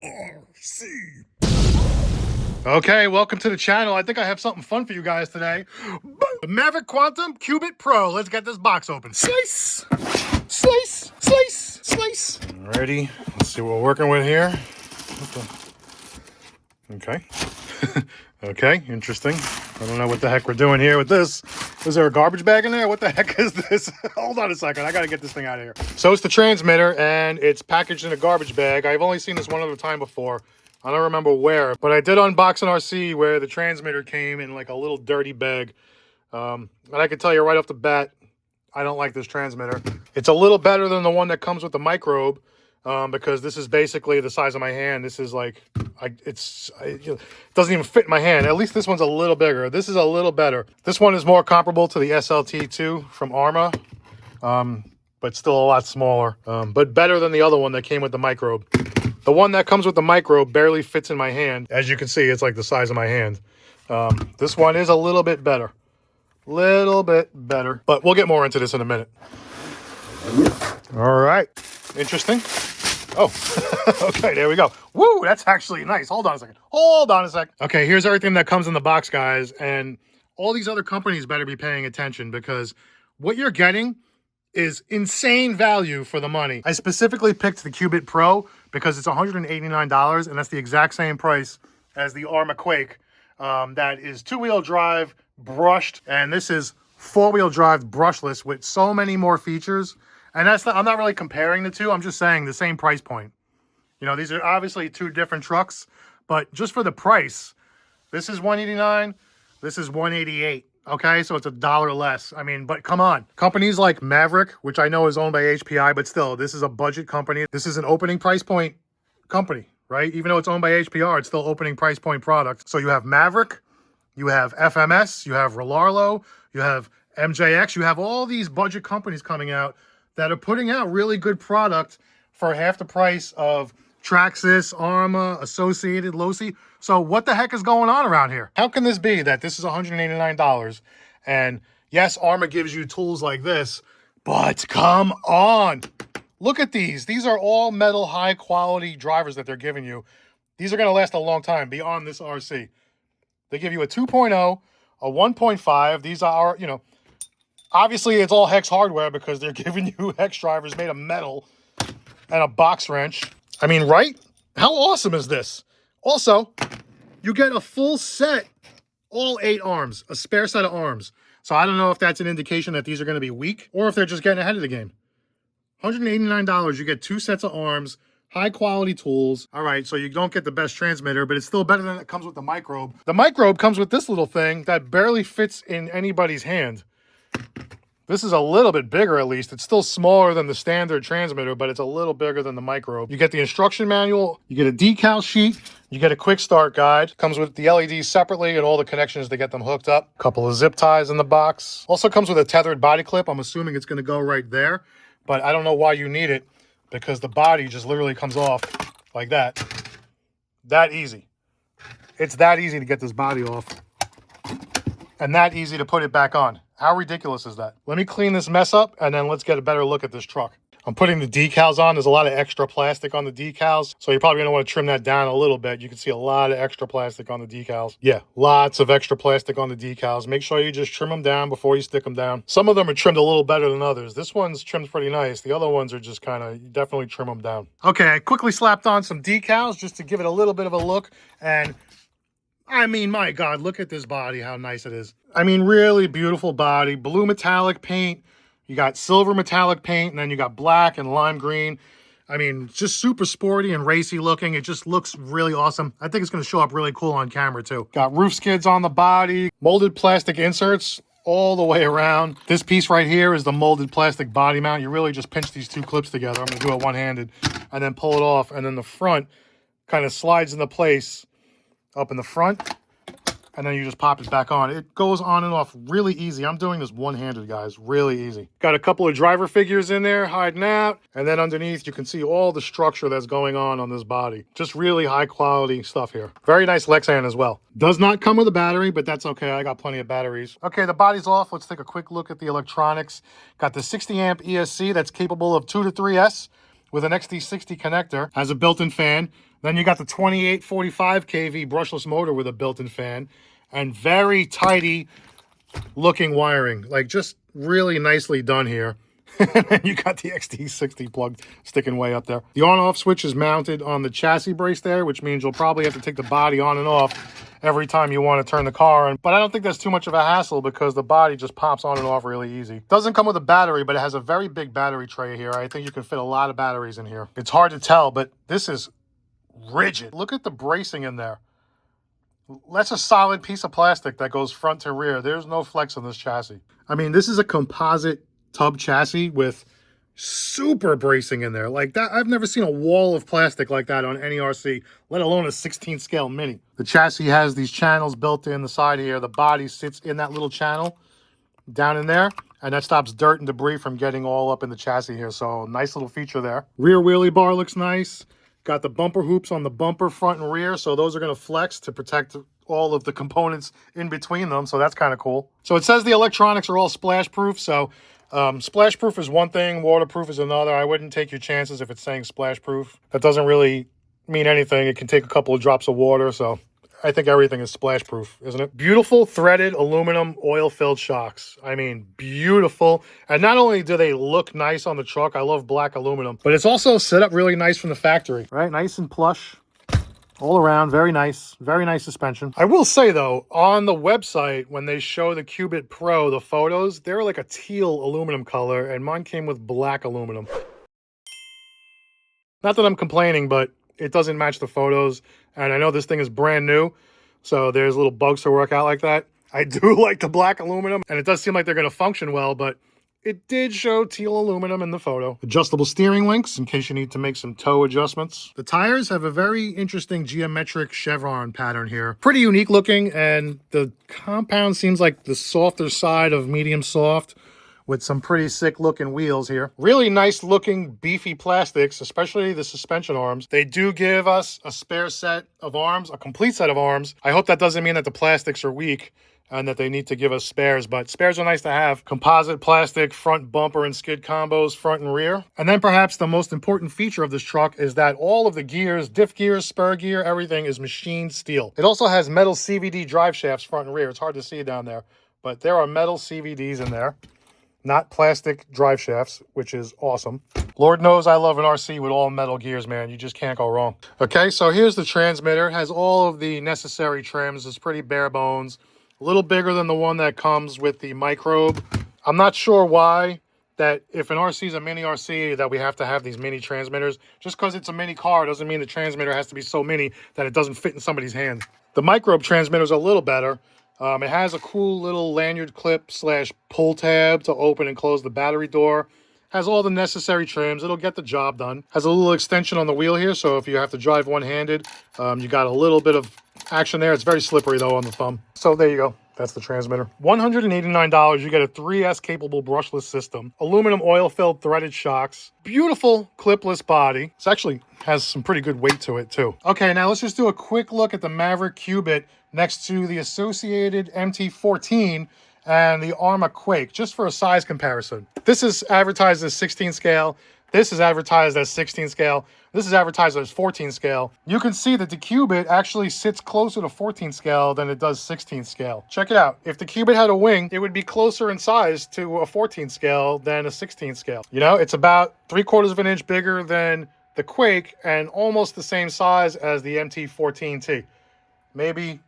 RC. Okay, welcome to the channel. I think I have something fun for you guys today. The Maverick QBit Pro. Let's get this box open. Slice, slice, slice, slice. Alrighty, let's see what we're working with here. Okay. Okay, interesting. I don't know what the heck we're doing here with this. Is there a garbage bag in there? What the heck is this? Hold on a second. I got to get this thing out of here. So it's the transmitter, and it's packaged in a garbage bag. I've only seen this one other time before. I don't remember where, but I did unbox an RC where the transmitter came in like a little dirty bag. And I can tell you right off the bat, I don't like this transmitter. It's a little better than the one that comes with the microbe. Because this is basically the size of my hand. This is like, it doesn't even fit in my hand. At least this one's a little bigger. This is a little better. This one is more comparable to the SLT2 from Arma, but still a lot smaller, but better than the other one that came with the microbe. The one that comes with the microbe barely fits in my hand. As you can see, it's like the size of my hand. This one is a little bit better. Little bit better, but we'll get more into this in a minute. All right, interesting. Oh, okay, there we go. Woo, that's actually nice. Hold on a second. Hold on a sec. Okay, here's everything that comes in the box, guys. And all these other companies better be paying attention because what you're getting is insane value for the money. I specifically picked the QBit Pro because it's $189, and that's the exact same price as the Arma Quake. That is two-wheel drive, brushed, and this is four-wheel drive brushless with so many more features. And that's not, I'm not really comparing the two. I'm just saying the same price point. You know, these are obviously two different trucks, but just for the price, this is $189, this is $188. Okay, so it's $1 less. I mean, but come on. Companies like Maverick, which I know is owned by HPI, but still, this is a budget company. This is an opening price point company, right? Even though it's owned by HPR, it's still opening price point product. So you have Maverick, you have FMS, you have Relarlo, you have MJX, you have all these budget companies coming out that are putting out really good product for half the price of Traxxas, Arma, Associated, Losi. So what the heck is going on around here? How can this be that this is $189? And yes, Arma gives you tools like this, but come on. Look at these. These are all metal, high quality drivers that they're giving you. These are going to last a long time beyond this RC. They give you a 2.0, a 1.5. These are, you know, obviously, it's all hex hardware because they're giving you hex drivers made of metal and a box wrench. I mean, right? How awesome is this? Also, you get a full set, all 8 arms, a spare set of arms. So I don't know if that's an indication that these are going to be weak or if they're just getting ahead of the game. $189, you get 2 sets of arms, high quality tools. All right, so you don't get the best transmitter, but it's still better than it comes with the microbe. The microbe comes with this little thing that barely fits in anybody's hand. This is a little bit bigger, at least. It's still smaller than the standard transmitter, but it's a little bigger than the microbe. You get the instruction manual, you get a decal sheet, you get a quick start guide. Comes with the LEDs separately and all the connections to get them hooked up. A couple of zip ties in the box. Also comes with a tethered body clip. I'm assuming it's going to go right there, but I don't know why you need it because the body just literally comes off like that. That easy. It's that easy to get this body off and that easy to put it back on. How ridiculous is that? Let me clean this mess up and then let's get a better look at this truck. I'm putting the decals on. There's a lot of extra plastic on the decals, so you're probably gonna want to trim that down a little bit. You can see a lot of extra plastic on the decals. Yeah, lots of extra plastic on the decals. Make sure you just trim them down before you stick them down. Some of them are trimmed a little better than others. This one's trimmed pretty nice. The other ones are just kind of, definitely trim them down. Okay, I quickly slapped on some decals just to give it a little bit of a look, and I mean, my God, look at this body, how nice it is. I mean, really beautiful body, blue metallic paint. You got silver metallic paint, and then you got black and lime green. I mean, just super sporty and racy looking. It just looks really awesome. I think it's going to show up really cool on camera, too. Got roof skids on the body, molded plastic inserts all the way around. This piece right here is the molded plastic body mount. You really just pinch these two clips together. I'm going to do it one-handed and then pull it off, and then the front kind of slides into place up in the front, and then you just pop it back on. It goes on and off really easy. I'm doing this one-handed, guys, really easy. Got a couple of driver figures in there hiding out, and then underneath you can see all the structure that's going on this body. Just really high quality stuff here. Very nice Lexan as well. Does not come with a battery, but that's okay. I got plenty of batteries. Okay, the body's off. Let's take a quick look at the electronics. Got the 60 amp ESC that's capable of 2 to 3S. with an XD60 connector, has a built-in fan. Then you got the 2845 kV brushless motor with a built-in fan, and very tidy looking wiring, like just really nicely done here. And then you got the XD60 plug sticking way up there. The on-off switch is mounted on the chassis brace there, which means you'll probably have to take the body on and off every time you want to turn the car on. But I don't think that's too much of a hassle because the body just pops on and off really easy. Doesn't come with a battery, but it has a very big battery tray here. I think you can fit a lot of batteries in here. It's hard to tell, but this is rigid. Look at the bracing in there. That's a solid piece of plastic that goes front to rear. There's no flex on this chassis. I mean, this is a composite tub chassis with super bracing in there like that. I've never seen a wall of plastic like that on any RC, let alone a 16 scale mini. The chassis has these channels built in the side here. The body sits in that little channel down in there, and that stops dirt and debris from getting all up in the chassis here. So nice little feature there. Rear wheelie bar looks nice. Got the bumper hoops on the bumper front and rear, so those are going to flex to protect all of the components in between them, so that's kind of cool. So it says the electronics are all splash proof, so splash proof is one thing, waterproof is another. I wouldn't take your chances if it's saying splash proof. That doesn't really mean anything. It can take a couple of drops of water, so I think everything is splash proof, isn't it? Beautiful threaded aluminum oil-filled shocks. I mean, beautiful. And not only do they look nice on the truck, I love black aluminum, but it's also set up really nice from the factory, right? Nice and plush all around. Very nice suspension. I will say though, on the website, when they show the QBit Pro, the photos, they're like a teal aluminum color, and mine came with black aluminum. Not that I'm complaining, but it doesn't match the photos, and I know this thing is brand new, so there's little bugs to work out like that. I do like the black aluminum, and it does seem like they're going to function well, but it did show teal aluminum in the photo. Adjustable steering links in case you need to make some toe adjustments. The tires have a very interesting geometric chevron pattern here. Pretty unique looking, and the compound seems like the softer side of medium soft, with some pretty sick looking wheels here. Really nice looking beefy plastics, especially the suspension arms. They do give us a spare set of arms, a complete set of arms. I hope that doesn't mean that the plastics are weak and that they need to give us spares, but spares are nice to have. Composite plastic front bumper and skid combos, front and rear. And then perhaps the most important feature of this truck is that all of the gears, diff gears, spur gear, everything is machined steel. It also has metal CVD drive shafts front and rear. It's hard to see down there, but there are metal CVDs in there, not plastic drive shafts, which is awesome. Lord knows I love an RC with all metal gears, man. You just can't go wrong. Okay, so here's the transmitter. It has all of the necessary trims. It's pretty bare bones. A little bigger than the one that comes with the microbe. I'm not sure why that if an RC is a mini RC that we have to have these mini transmitters. Just because it's a mini car doesn't mean the transmitter has to be so mini that it doesn't fit in somebody's hand. The microbe transmitter is a little better. It has a cool little lanyard clip / pull tab to open and close the battery door. Has all the necessary trims. It'll get the job done. Has a little extension on the wheel here, so if you have to drive one-handed, you got a little bit of action there. It's very slippery though on the thumb. So there you go. That's the transmitter. $189, you get a 3S capable brushless system. Aluminum oil-filled threaded shocks. Beautiful clipless body. This actually has some pretty good weight to it too. Okay, now let's just do a quick look at the Maverick QBit next to the associated MT14 and the Arma Quake, just for a size comparison. This is advertised as 16 scale. This is advertised as 16 scale. This is advertised as 14 scale. You can see that the QBit actually sits closer to 14 scale than it does 16 scale. Check it out. If the QBit had a wing, it would be closer in size to a 14 scale than a 16 scale. You know, it's about 3/4 of an inch bigger than the Quake and almost the same size as the MT14T. Maybe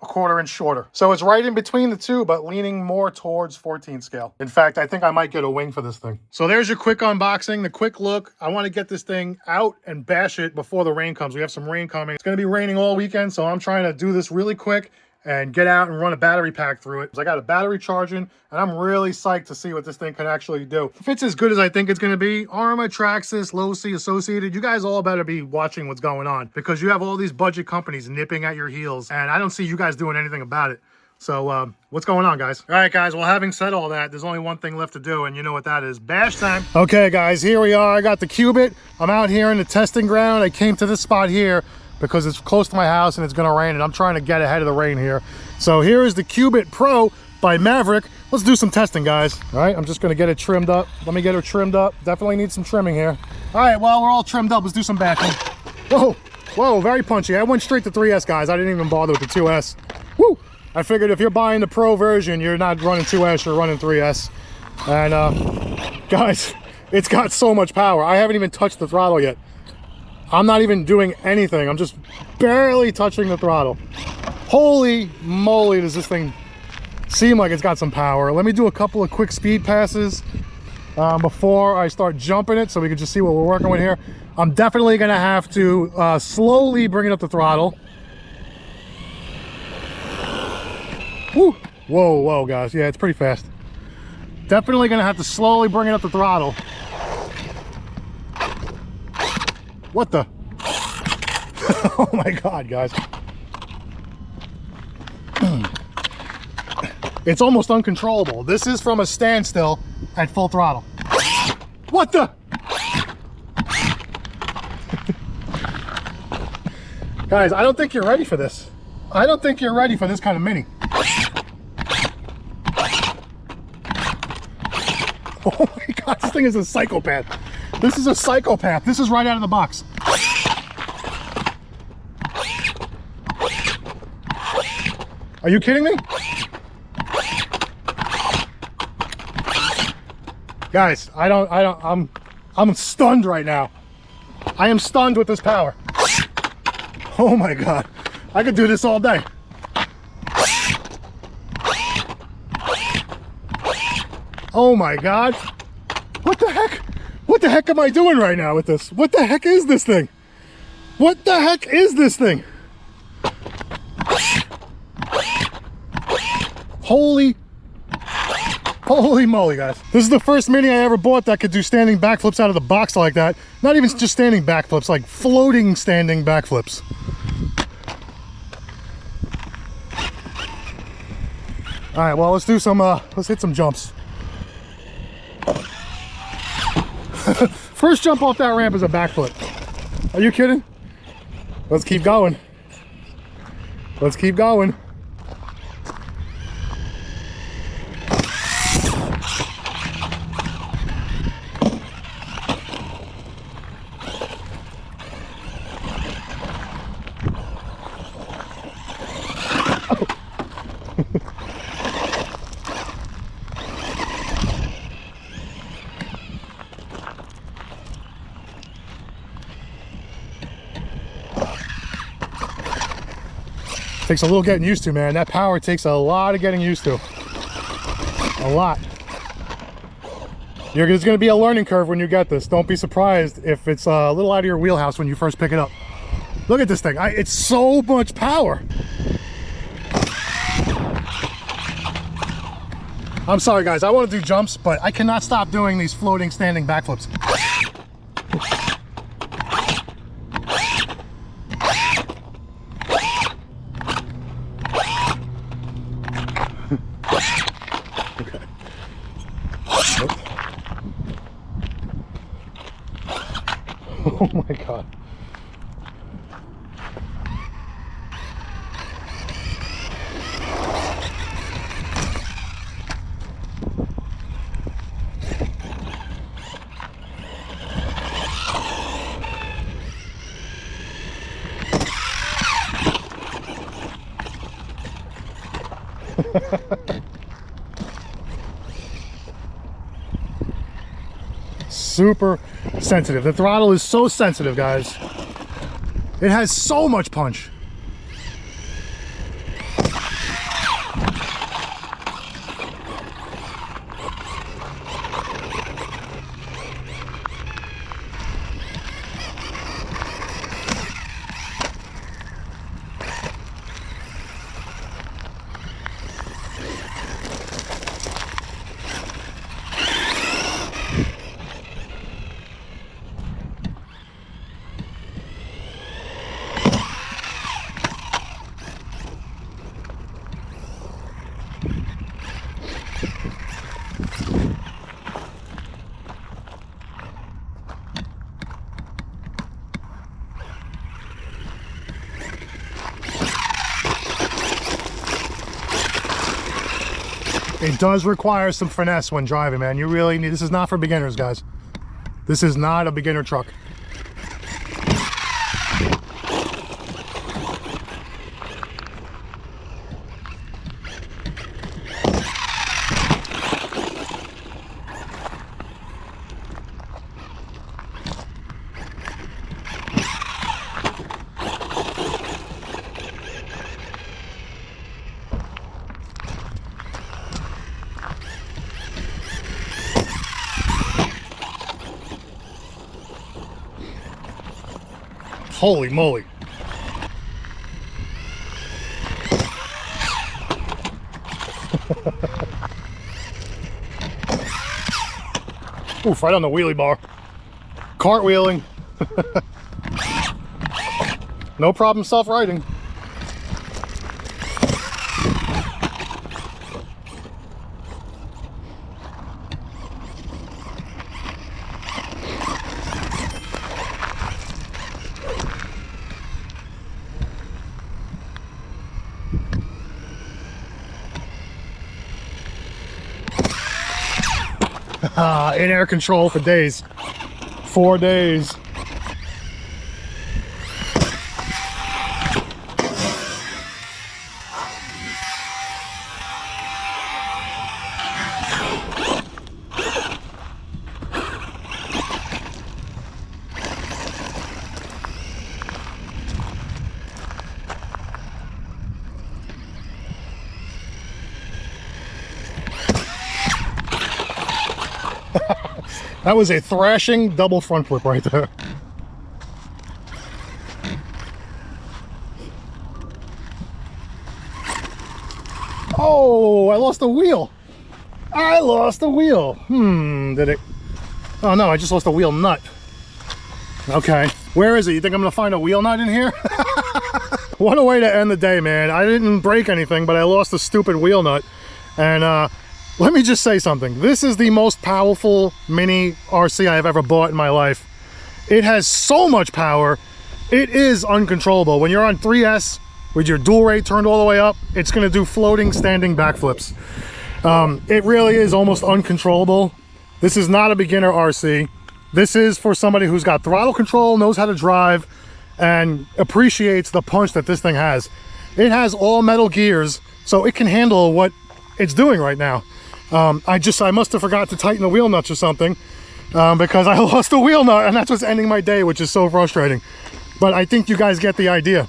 a 1/4 inch shorter. So it's right in between the two, but leaning more towards 14 scale. In fact, I think I might get a wing for this thing. So there's your quick unboxing, the quick look. I want to get this thing out and bash it before the rain comes. We have some rain coming. It's going to be raining all weekend, so I'm trying to do this really quick and get out and run a battery pack through it. I got a battery charging, and I'm really psyched to see what this thing can actually do. If it's as good as I think it's going to be, Arma, Traxxas, Losi, Associated, you guys all better be watching what's going on, because you have all these budget companies nipping at your heels, and I don't see you guys doing anything about it. So what's going on, guys? All right, guys, well, having said all that, there's only one thing left to do, and you know what that is. Bash time. Okay, guys, here we are. I got the QBit. I'm out here in the testing ground. I came to this spot here because it's close to my house and it's gonna rain, and I'm trying to get ahead of the rain here. So here is the QBit Pro by Maverick let's do some testing, guys. All right, I'm just gonna get it trimmed up. Let me get her trimmed up. Definitely need some trimming here. All right, well, we're all trimmed up. Let's do some bashing. Whoa, whoa, very punchy. I went straight to 3S, guys. I didn't even bother with the 2S. Woo! I figured if you're buying the Pro version, you're not running 2S, you're running 3S. And guys, it's got so much power. I haven't even touched the throttle yet. I'm not even doing anything. I'm just barely touching the throttle. Holy moly, does this thing seem like it's got some power. Let me do a couple of quick speed passes before I start jumping it so we can just see what we're working with here. I'm definitely gonna have to slowly bring it up the throttle. Woo. Whoa, whoa, guys. Yeah, it's pretty fast. Definitely gonna have to slowly bring it up the throttle. What the? Oh my God, guys. It's almost uncontrollable. This is from a standstill at full throttle. What the? Guys, I don't think you're ready for this. I don't think you're ready for this kind of Mini. Oh my God, this thing is a psychopath. This is a psychopath. This is right out of the box. Are you kidding me? Guys, I'm stunned right now. I am stunned with this power. Oh my God. I could do this all day. Oh my God. What the heck? What the heck am I doing right now with this? What the heck is this thing? What the heck is this thing? Holy moly, guys. This is the first Mini I ever bought that could do standing backflips out of the box like that. Not even just standing backflips, like floating standing backflips. All right, well, let's do some, let's hit some jumps. First jump off that ramp is a backflip. Are you kidding? Let's keep going. Let's keep going. Takes a little getting used to, man. That power takes a lot of getting used to. A lot. There's going to be a learning curve when you get this. Don't be surprised if it's a little out of your wheelhouse when you first pick it up. Look at this thing. It's so much power. I'm sorry, guys. I want to do jumps, but I cannot stop doing these floating standing backflips. Okay. Oh my God. Super sensitive. The throttle is so sensitive, guys. It has so much punch. It does require some finesse when driving, man. You really need, this is not for beginners, guys. This is not a beginner truck. Holy moly. Oof, right on the wheelie bar. Cartwheeling. No problem self-righting. In air control for days. 4 days. That was a thrashing double front flip right there. Oh, I lost the wheel. I lost the wheel. Did it? Oh no, I just lost the wheel nut. Okay, where is it? You think I'm gonna find a wheel nut in here? What a way to end the day, man. I didn't break anything, but I lost the stupid wheel nut. And let me just say something. This is the most powerful mini RC I've ever bought in my life. It has so much power. It is uncontrollable. When you're on 3S with your dual rate turned all the way up, it's gonna do floating, standing backflips. It really is almost uncontrollable. This is not a beginner RC. This is for somebody who's got throttle control, knows how to drive, and appreciates the punch that this thing has. It has all metal gears, so it can handle what it's doing right now. I must have forgot to tighten the wheel nuts or something, because I lost the wheel nut, and that's what's ending my day, which is so frustrating. But I think you guys get the idea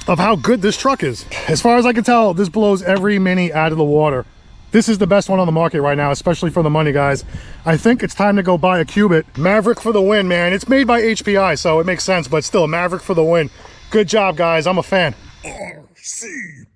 of how good this truck is. As far as I can tell, this blows every mini out of the water. This is the best one on the market right now, especially for the money, guys. I think it's time to go buy a QBit. Maverick for the win, man. It's made by HPI, so it makes sense, but still, Maverick for the win. Good job, guys. I'm a fan. RC.